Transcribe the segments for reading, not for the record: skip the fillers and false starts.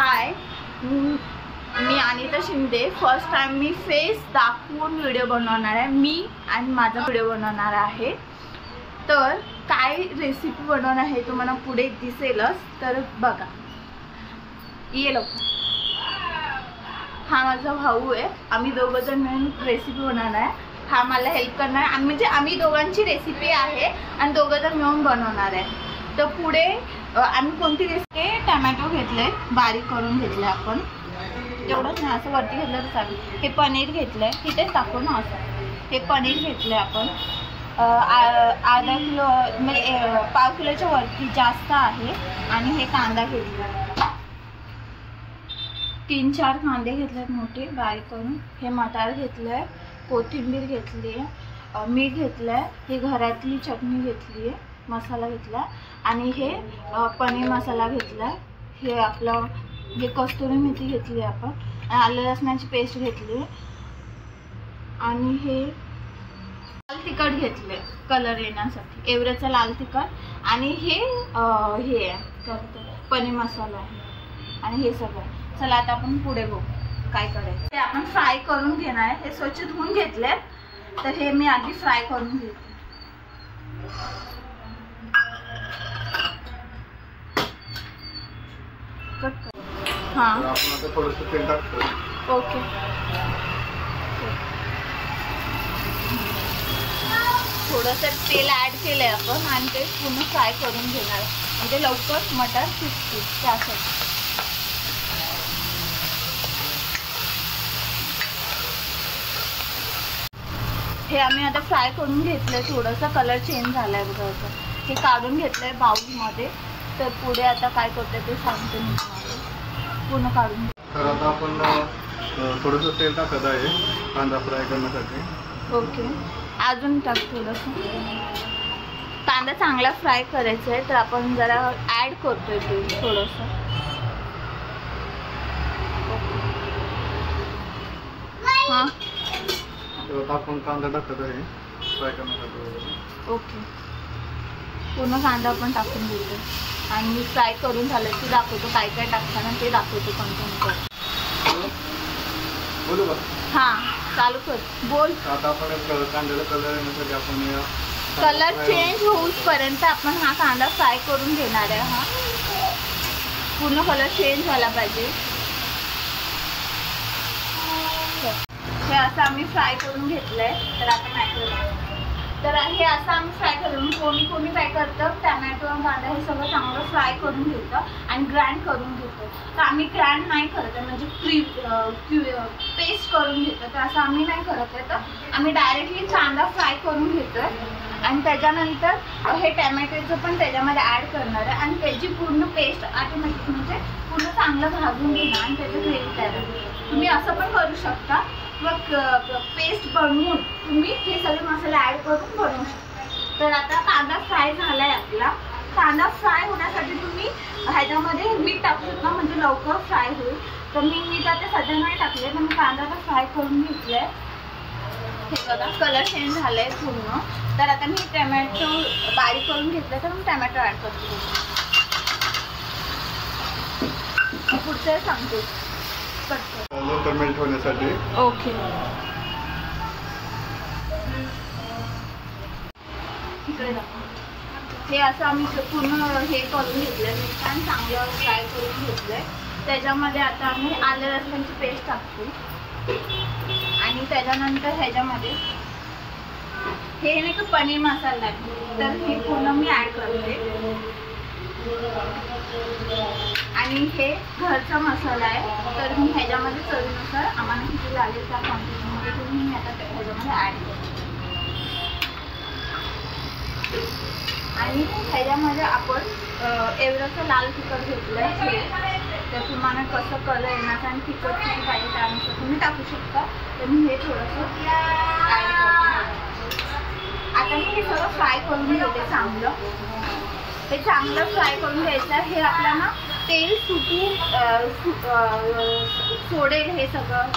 हाय, मी Anita Shinde. First time मी face दाखवून video बनवणार आहे। मी आणि माझा व्हिडिओ बनवणार आहे। तर काय रेसिपी बनवणार आहे तुम्हाला पुढे दिसेलच, तर बघा। ये लवकर। हा माझा भाऊ आहे। आम्ही दोघं जण मिळून रेसिपी बनवणार आहे। हा मला हेल्प करणार आहे। म्हणजे आम्ही दोघांची रेसिपी आहे आणि दोघं जण मिळून बनवणार आहे। तर पुढे आम्ही कोणती रेसिपी, टोमॅटो घेतले, बारीक करून घेतले आपण, तेवढंच नाही, असं वरती घेतलं तर चालेल। हे पनीर घेतलंय, इथेच टाकू ना असं। हे पनीर घेतलंय आपण, अर्धा किलो म्हणजे पाव किलोच्या वरती जास्त आहे। आणि हे कांदा घेतला, 3-4 कांदे घेतलेत मोठे बारीक करून। हे मटार घेतलंय, कोथिंबीर घेतली आहे, मीठ घेतलंय, हे घरातली चटणी घेतली आहे, मसाला घेतला, आणि हे पनीर मसाला घेतला, हे आपलं हे कस्तुरी मेथी घेतली आपण, आलं लसणाची पेस्ट घेतली, आणि हे लाल तिखट घेतले कलर येण्यासाठी, एवढ्याचा लाल तिखट, आणि हे आहे पनीर मसाला आहे, आणि हे सगळं। चला आता आपण पुढे बघू काय करायचं ते। आपण फ्राय करून घेणार आहे। हे स्वच्छ धुवून घेतले, तर हे मी आधी फ्राय करून घेते। कट कर। हां, आपण आता थोडंसं तेल टाकतो। ओके। थोडंसं तेल ॲड केलं आहे आपण, आणि ते पूर्ण फ्राय करून घेणार, म्हणजे लवकर मटार शिजते त्यासाठी। हे आम्ही आता फ्राय करून घेतलंय, थोडासा कलर चेंज झालाय बघा आता। हे काढून घेतलंय बाउलमध्ये। तर पुढे आता काय करते ते सांगते मी तुम्हाला, पूर्ण काढून। तर आता आपण थोडंसं तेल टाकत आहे कांदा फ्राय करण्यासाठी। ओके, अजून टाक थोडंसं। कांदा चांगला फ्राय करायचा आहे, तर आपण जरा ॲड करतोय तेल थोडंसं। हां, आपण कांदा टाकत आहे फ्राय करण्यासाठी। ओके, पूर्ण कांदा आपण टाकून घेतो, आणि फ्राय करून झालं की दाखवतो काय काय टाकताना, ते दाखवतो कोणतं। बोलू का? हां, चालू कर, बोल। आता आपण कांद्याला कलर येण्यासाठी आपण कलर चेंज होऊपर्यंत आपण हा कांदा फ्राय करून घेणार आहे। हा पूर्ण कलर चेंज व्हायला पाहिजे। हे असं आम्ही फ्राय करून घेतलंय। तर आपण काय करू, तर हे असं आम्ही फ्राय करून, कोणी काय करतं टोमॅटो आणि कांदा हे सगळं चांगलं फ्राय करून घेतं आणि ग्राइंड करून घेतो। तर आम्ही ग्राइंड नाही करत आहे, म्हणजे पेस्ट करून घेतो। तर असं आम्ही नाही करत आहे, तर आम्ही डायरेक्टली कांदा फ्राय करून घेतोय, आणि त्याच्यानंतर हे टोमॅटोचं पण त्याच्यामध्ये ॲड करणार आहे, आणि त्याची पूर्ण पेस्ट ऑटोमॅटिक म्हणजे पूर्ण चांगलं भाजून घेणार, आणि त्याचं ग्रेव्ही तयार होईल। तुम्ही असं पण करू शकता, मग पेस्ट बनवून तुम्ही हे सगळे मसाले ॲड करून बनवू शकता। तर आता कांदा फ्राय झाला आहे आपला। कांदा फ्राय होण्यासाठी तुम्ही ह्याच्यामध्ये मीठ टाकू शकता, म्हणजे लवकर फ्राय होईल। तर मी मीठ आता सध्या नाही टाकले, तर मी कांदा आता फ्राय करून घेतला आहे। हे बघा कलर चेंज झालं आहे पूर्ण। तर आता मी टोमॅटो बारीक करून घेतलं, तर मी टोमॅटो ॲड करते। पुढचं सांगते लवकर मेल्ट होण्यासाठी। ओके, इकडे हे असं आम्ही पूर्ण हे करून घेतलंय, छान चांगलं फ्राय करून घेतलंय। त्याच्यामध्ये आता आम्ही आलं लसणाची पेस्ट टाकतो, आणि त्याच्यानंतर ह्याच्यामध्ये हे नाही का पनीर मसाला आहे, तर हे पूर्ण मी ॲड करते, आणि हे घरचा मसाला आहे। तर मी ह्याच्यामध्ये चवीनुसार आम्हाला किती लागेल त्या क्वांटिटीमध्ये तुम्ही मी आता ह्याच्यामध्ये ॲड करते, आणि ह्याच्यामध्ये आपण एवढंसं लाल तिखट घेतलं आहे। तर तुम्हाला कसं कलर येणार आणि तिखट किती पाहिजे त्यानुसार तुम्ही टाकू शकता। तर मी हे थोडंसं ॲड करते। आता मी हे सगळं फ्राय करून घेते चांगलं। हे चांगलं फ्राय करून घ्यायचं आहे। हे आपल्याला तेल सोडेल, हे सगळं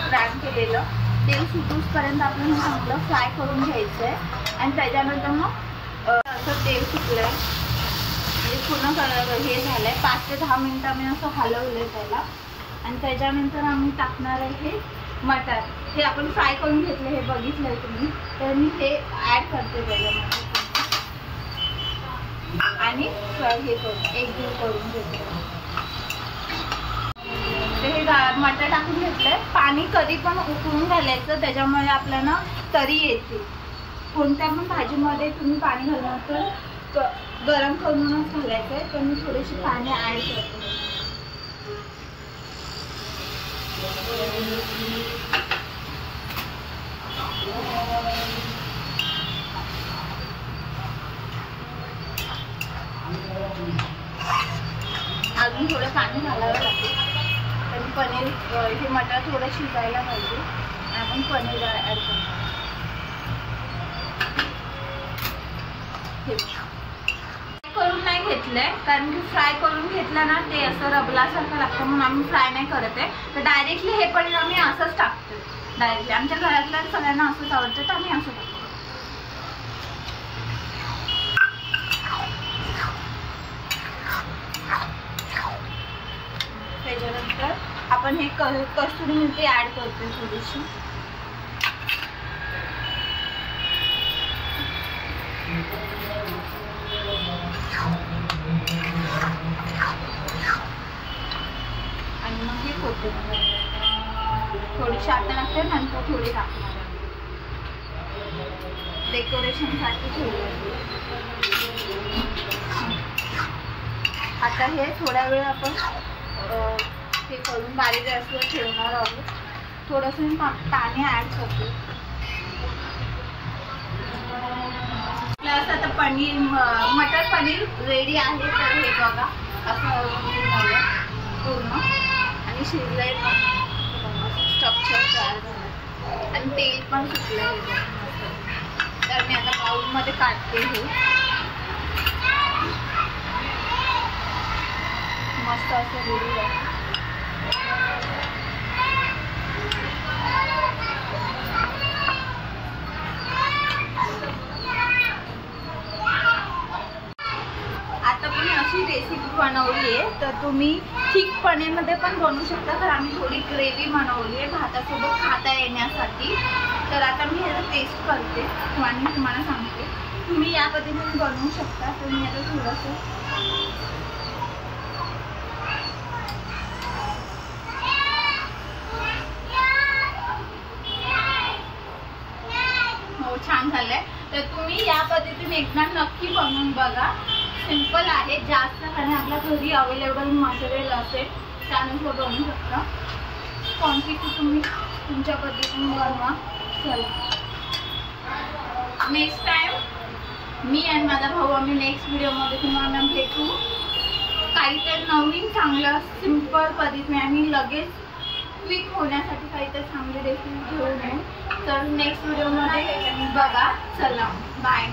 फ्राय केलेलं तेल सुटूसपर्यंत आपल्याला चांगलं फ्राय करून घ्यायचं आहे, आणि त्याच्यानंतर मग असं तेल सुटलं आहे, म्हणजे पूर्ण हे झालंय. 5 ते 10 मिनिटं आम्ही असं हलवलंय त्याला. आणि त्याच्यानंतर आम्ही टाकणार आहे हे मटर. हे आपण फ्राय करून घेतलं, हे बघितलंय तुम्ही. तर मी हे ॲड करते त्याच्यामध्ये आणि हे करून एकजीव करून घेते. तर हे मटर टाकून घेतलंय. पाणी कधी पण उकळून घालायचं, त्याच्यामुळे आपल्याला तरी येते. कोणत्या पण भाजीमध्ये तुम्ही पाणी घालणार तर गरम करूनच घालायचं आहे. तर मी थोडीशी पाणी ॲड करते. अजून थोडं पाणी घालावं लागेल. तर पनीर हे मटर थोडं शिजायला पाहिजे. आपण पनीर ॲड करतो. करून नाही घेतलंय, कारण की फ्राय करून घेतलं ना ते असं रबलासारखं लागतं, म्हणून आम्ही फ्राय नाही करत आहे. तर डायरेक्टली हे पनीर आम्ही असंच टाकतो. डायरेक्टली आमच्या घरातल्या सगळ्यांना असंच आवडतं, तर आम्ही असं टाकतो. त्याच्यानंतर आपण हे कस्तुरी मेथी ॲड करतो थोडीशी. आणि मग हे कोथिंबीर थोडीशी आता टाकते, नंतर थोडी टाकणार डेकोरेशनसाठी ठेवली. आता हे थोड्या वेळ आपण हे करून बारीक गॅसवर ठेवणार आहोत. थोडंसं पाणी ॲड करते. प्लस आता पनीर मटर पनीर रेडी आहे. तर हे बघा असं झालं पूर्ण आणि शिजलंय पण, स्ट्रक्चर तयार झालं आणि तेल पण सुटलं आहे. तर मी आता बाउलमध्ये काढते. हे मस्त असं रेडी आहे. आता पण अशी रेसिपी बनवली आहे. तर तुम्ही थिक पनीरमध्ये पण बनवू शकता. तर आम्ही थोडी ग्रेव्ही बनवली आहे भातासोबत खाता येण्यासाठी. तर आता मी ह्याला टेस्ट करते आणि तुम्हाला सांगते. तुम्ही या पद्धतीने बनवू शकता. तर मी आता थोडंसं छान झालंय. तर तुम्ही या पद्धतीने एकदा नक्की बनवून बघा. सिंपल आहे, जास्त आणि आपल्या घरी अवेलेबल मटेरियल असेल त्यानुसार बनवू शकता. क्वांटिटी तुम्ही तुमच्या पद्धतीने बनवा. चला नेक्स्ट टाइम मी आणि माझा भाऊ आम्ही नेक्स्ट व्हिडिओमध्ये तुम्हाला भेटू. काहीतरी नवीन चांगलं सिंपल पद्धतीने आणि लगेच क्विक होण्यासाठी काहीतरी चांगली रेसिपी घेऊन येऊ. तर नेक्स्ट व्हिडिओमध्ये बघा. चला बाय.